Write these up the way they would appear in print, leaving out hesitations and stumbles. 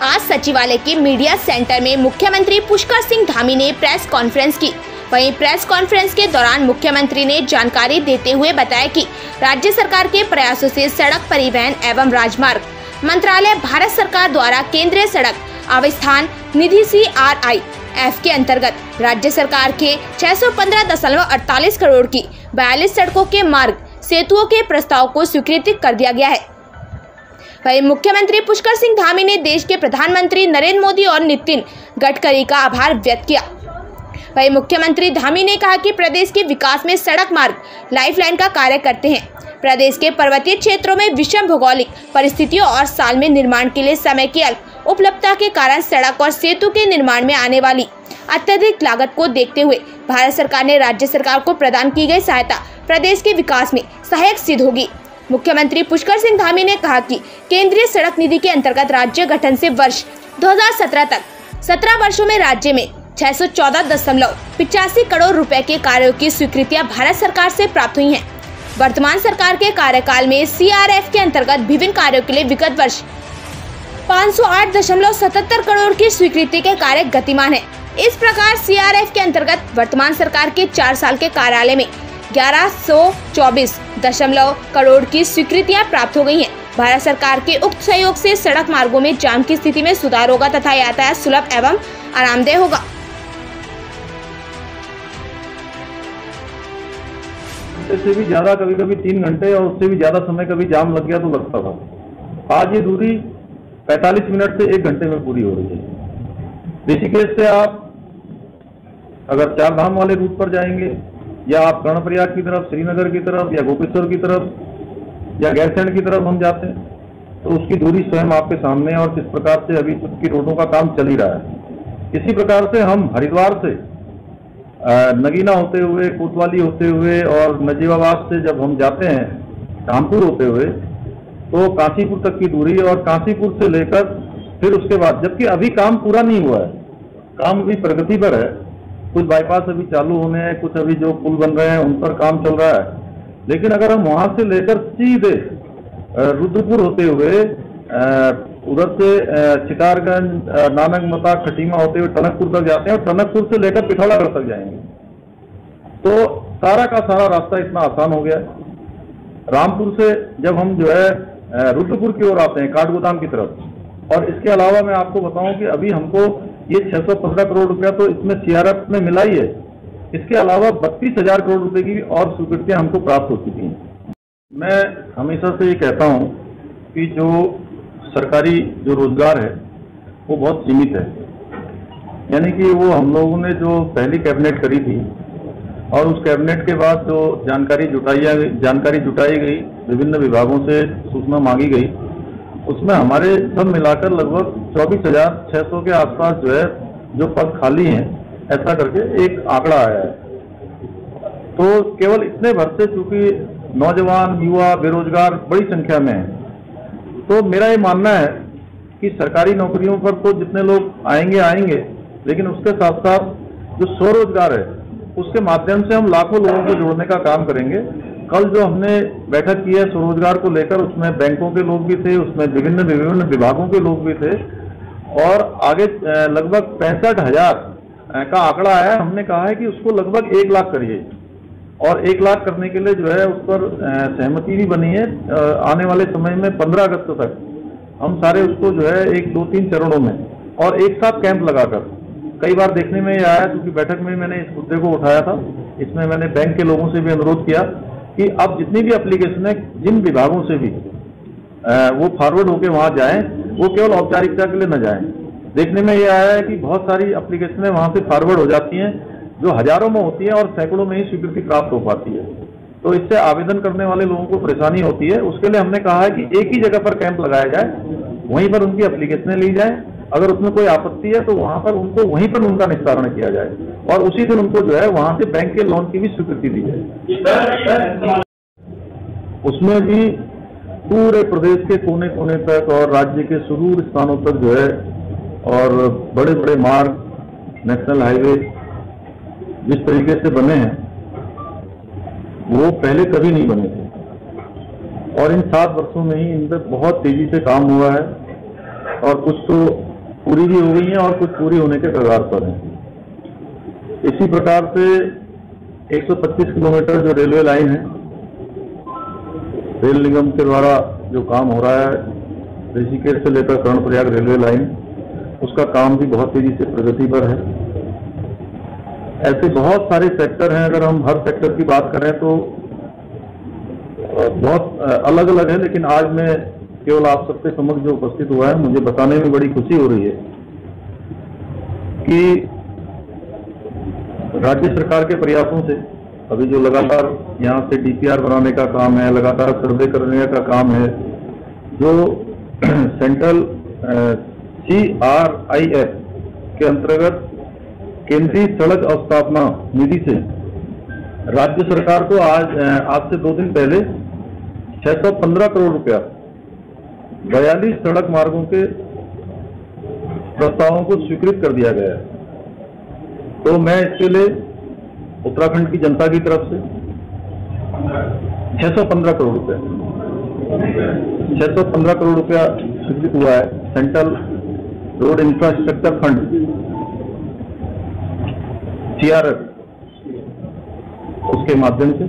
आज सचिवालय के मीडिया सेंटर में मुख्यमंत्री पुष्कर सिंह धामी ने प्रेस कॉन्फ्रेंस की। वहीं प्रेस कॉन्फ्रेंस के दौरान मुख्यमंत्री ने जानकारी देते हुए बताया कि राज्य सरकार के प्रयासों से सड़क परिवहन एवं राजमार्ग मंत्रालय भारत सरकार द्वारा केंद्रीय सड़क अवस्थान निधि CRIF के अंतर्गत राज्य सरकार के 615.48 करोड़ की 42 सड़कों के मार्ग सेतुओं के प्रस्ताव को स्वीकृत कर दिया गया है। वहीं मुख्यमंत्री पुष्कर सिंह धामी ने देश के प्रधानमंत्री नरेंद्र मोदी और नितिन गडकरी का आभार व्यक्त किया। वहीं मुख्यमंत्री धामी ने कहा कि प्रदेश के विकास में सड़क मार्ग लाइफलाइन का कार्य करते हैं। प्रदेश के पर्वतीय क्षेत्रों में विषम भौगोलिक परिस्थितियों और साल में निर्माण के लिए समय की अल्प उपलब्धता के कारण सड़क और सेतु के निर्माण में आने वाली अत्यधिक लागत को देखते हुए भारत सरकार ने राज्य सरकार को प्रदान की गई सहायता प्रदेश के विकास में सहायक सिद्ध होगी। मुख्यमंत्री पुष्कर सिंह धामी ने कहा कि केंद्रीय सड़क निधि के अंतर्गत राज्य गठन से वर्ष 2017 तक 17 वर्षों में राज्य में 614.85 करोड़ रुपए के कार्यों की स्वीकृतियां भारत सरकार से प्राप्त हुई हैं। वर्तमान सरकार के कार्यकाल में CRIF के अंतर्गत विभिन्न कार्यों के लिए विगत वर्ष 508.77 करोड़ की स्वीकृति के कार्य गतिमान है। इस प्रकार CRIF के अंतर्गत वर्तमान सरकार के 4 साल के कार्यालय में 1124 करोड़ की स्वीकृतियां प्राप्त हो गई हैं। भारत सरकार के उक्त सहयोग से सड़क मार्गों में जाम की स्थिति में सुधार होगा तथा यातायात सुलभ एवं आरामदेह होगा। इससे भी ज्यादा कभी 3 घंटे और उससे भी ज्यादा समय कभी जाम लग गया तो लगता था। आज ये दूरी 45 मिनट से 1 घंटे में पूरी हो रही है। ऋषिकेश से आप अगर 4 धाम वाले रूट पर जाएंगे या आप कर्णप्रयाग की तरफ, श्रीनगर की तरफ या गोपेश्वर की तरफ या गैरसैंण की तरफ हम जाते हैं तो उसकी दूरी स्वयं आपके सामने है और किस प्रकार से अभी की रोडों का काम चल ही रहा है। इसी प्रकार से हम हरिद्वार से नगीना होते हुए, कोतवाली होते हुए और नजीबाबाद से जब हम जाते हैं कानपुर होते हुए तो काशीपुर तक की दूरी और काशीपुर से लेकर फिर उसके बाद, जबकि अभी काम पूरा नहीं हुआ है, काम अभी प्रगति पर है। कुछ बाईपास अभी चालू होने हैं, कुछ अभी जो पुल बन रहे हैं उन पर काम चल रहा है। लेकिन अगर हम वहां से लेकर सीधे रुद्रपुर होते हुए उधर से चितारगंज, नानकमता, खटीमा होते हुए टनकपुर तक जाते हैं और टनकपुर से लेकर पिथौरागढ़ तक जाएंगे तो सारा का सारा रास्ता इतना आसान हो गया है। रामपुर से जब हम जो है रुद्रपुर की ओर आते हैं काठगोदाम की तरफ, और इसके अलावा मैं आपको बताऊं कि अभी हमको ये 615 करोड़ रुपया तो इसमें CRIF में मिला ही है। इसके अलावा 32,000 करोड़ रुपए की और स्वीकृतियां हमको प्राप्त हो चुकी हैं। मैं हमेशा से ये कहता हूं कि जो सरकारी जो रोजगार है वो बहुत सीमित है, यानी कि वो हम लोगों ने जो पहली कैबिनेट करी थी और उस कैबिनेट के बाद जो जानकारी जुटाई गई, विभिन्न विभागों से सूचना मांगी गई, उसमें हमारे सब मिलाकर लगभग 24,600 के आसपास जो है जो पद खाली हैं, ऐसा करके एक आंकड़ा आया है। तो केवल इतने भर से चूंकि नौजवान, युवा, बेरोजगार बड़ी संख्या में है, तो मेरा ये मानना है कि सरकारी नौकरियों पर तो जितने लोग आएंगे, लेकिन उसके साथ साथ जो स्वरोजगार है उसके माध्यम से हम लाखों लोगों को जोड़ने का काम करेंगे। कल जो हमने बैठक की है स्वरोजगार को लेकर, उसमें बैंकों के लोग भी थे, उसमें विभिन्न विभागों के लोग भी थे और आगे लगभग 65,000 का आंकड़ा आया। हमने कहा है कि उसको लगभग 1 लाख करिए और 1 लाख करने के लिए जो है उस पर सहमति भी बनी है। आने वाले समय में 15 अगस्त तक हम सारे उसको जो है 1, 2, 3 चरणों में और एक साथ कैंप लगाकर, कई बार देखने में ये आया क्योंकि बैठक में मैंने इस मुद्दे को उठाया था, इसमें मैंने बैंक के लोगों से भी अनुरोध किया कि अब जितनी भी एप्लीकेशन है जिन विभागों से भी वो फॉरवर्ड होके वहां जाएं, वो केवल औपचारिकता के लिए न जाएं। देखने में ये आया है कि बहुत सारी एप्लीकेशनें वहां से फॉरवर्ड हो जाती हैं जो हजारों में होती है और सैकड़ों में ही स्वीकृति प्राप्त हो पाती है। तो इससे आवेदन करने वाले लोगों को परेशानी होती है। उसके लिए हमने कहा है कि एक ही जगह पर कैंप लगाया जाए, वहीं पर उनकी एप्लीकेशनें ली जाए, अगर उसमें कोई आपत्ति है तो वहां पर उनको वहीं पर उनका निस्तारण किया जाए और उसी दिन उनको जो है वहां से बैंक के लोन की भी स्वीकृति दी जाए। उसमें भी पूरे प्रदेश के कोने कोने तक और राज्य के सुदूर स्थानों तक जो है और बड़े बड़े मार्ग, नेशनल हाईवे जिस तरीके से बने हैं वो पहले कभी नहीं बने थे और इन 7 वर्षों में ही इन पर बहुत तेजी से काम हुआ है और कुछ तो पूरी भी हो गई हैं और कुछ पूरी होने के कगार पर हैं। इसी प्रकार से 125 किलोमीटर जो रेलवे लाइन है, रेल निगम के द्वारा जो काम हो रहा है ऋषिकेश से लेकर कर्णप्रयाग रेलवे लाइन, उसका काम भी बहुत तेजी से प्रगति पर है। ऐसे बहुत सारे सेक्टर हैं, अगर हम हर सेक्टर की बात करें तो बहुत अलग अलग है, लेकिन आज मैं केवल आप सबके समक्ष जो उपस्थित हुआ है, मुझे बताने में बड़ी खुशी हो रही है कि राज्य सरकार के प्रयासों से अभी जो लगातार यहाँ से डीपीआर बनाने का काम है, लगातार सर्वे करने का काम है, जो सेंट्रल CRIF के अंतर्गत केंद्रीय सड़क अवस्थापना निधि से राज्य सरकार को आज से 2 दिन पहले 615 करोड़ रुपया 42 सड़क मार्गों के प्रस्तावों को स्वीकृत कर दिया गया है। तो मैं इसके लिए उत्तराखंड की जनता की तरफ से 615 करोड़ रुपया 615 करोड़ रुपया स्वीकृत हुआ है central road infrastructure fund CRF, उसके माध्यम से।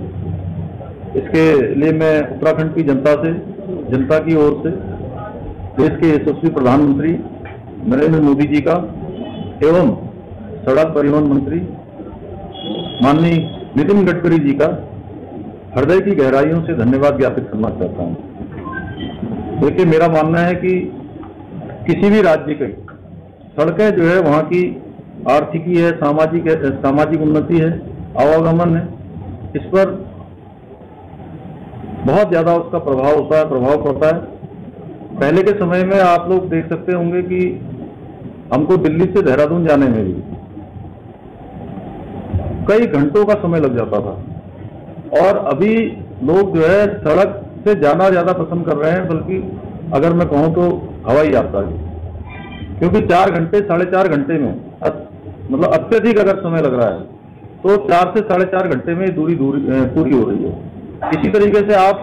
इसके लिए मैं उत्तराखंड की जनता की ओर से देश के यशस्वी प्रधानमंत्री नरेंद्र मोदी जी का एवं सड़क परिवहन मंत्री माननीय नितिन गडकरी जी का हृदय की गहराइयों से धन्यवाद ज्ञापित करना चाहता हूं। देखिए, मेरा मानना है कि किसी भी राज्य की सड़कें जो है वहां की आर्थिकी है, सामाजिक उन्नति है, आवागमन है, इस पर बहुत ज्यादा उसका प्रभाव पड़ता है। पहले के समय में आप लोग देख सकते होंगे कि हमको दिल्ली से देहरादून जाने में भी कई घंटों का समय लग जाता था, और अभी लोग जो है सड़क से जाना ज्यादा पसंद कर रहे हैं, बल्कि अगर मैं कहूं तो हवाई यात्रा है, क्योंकि 4 घंटे 4.5 घंटे में मतलब अत्यधिक अगर समय लग रहा है तो 4 से 4.5 घंटे में दूरी पूरी हो रही है। इसी तरीके से आप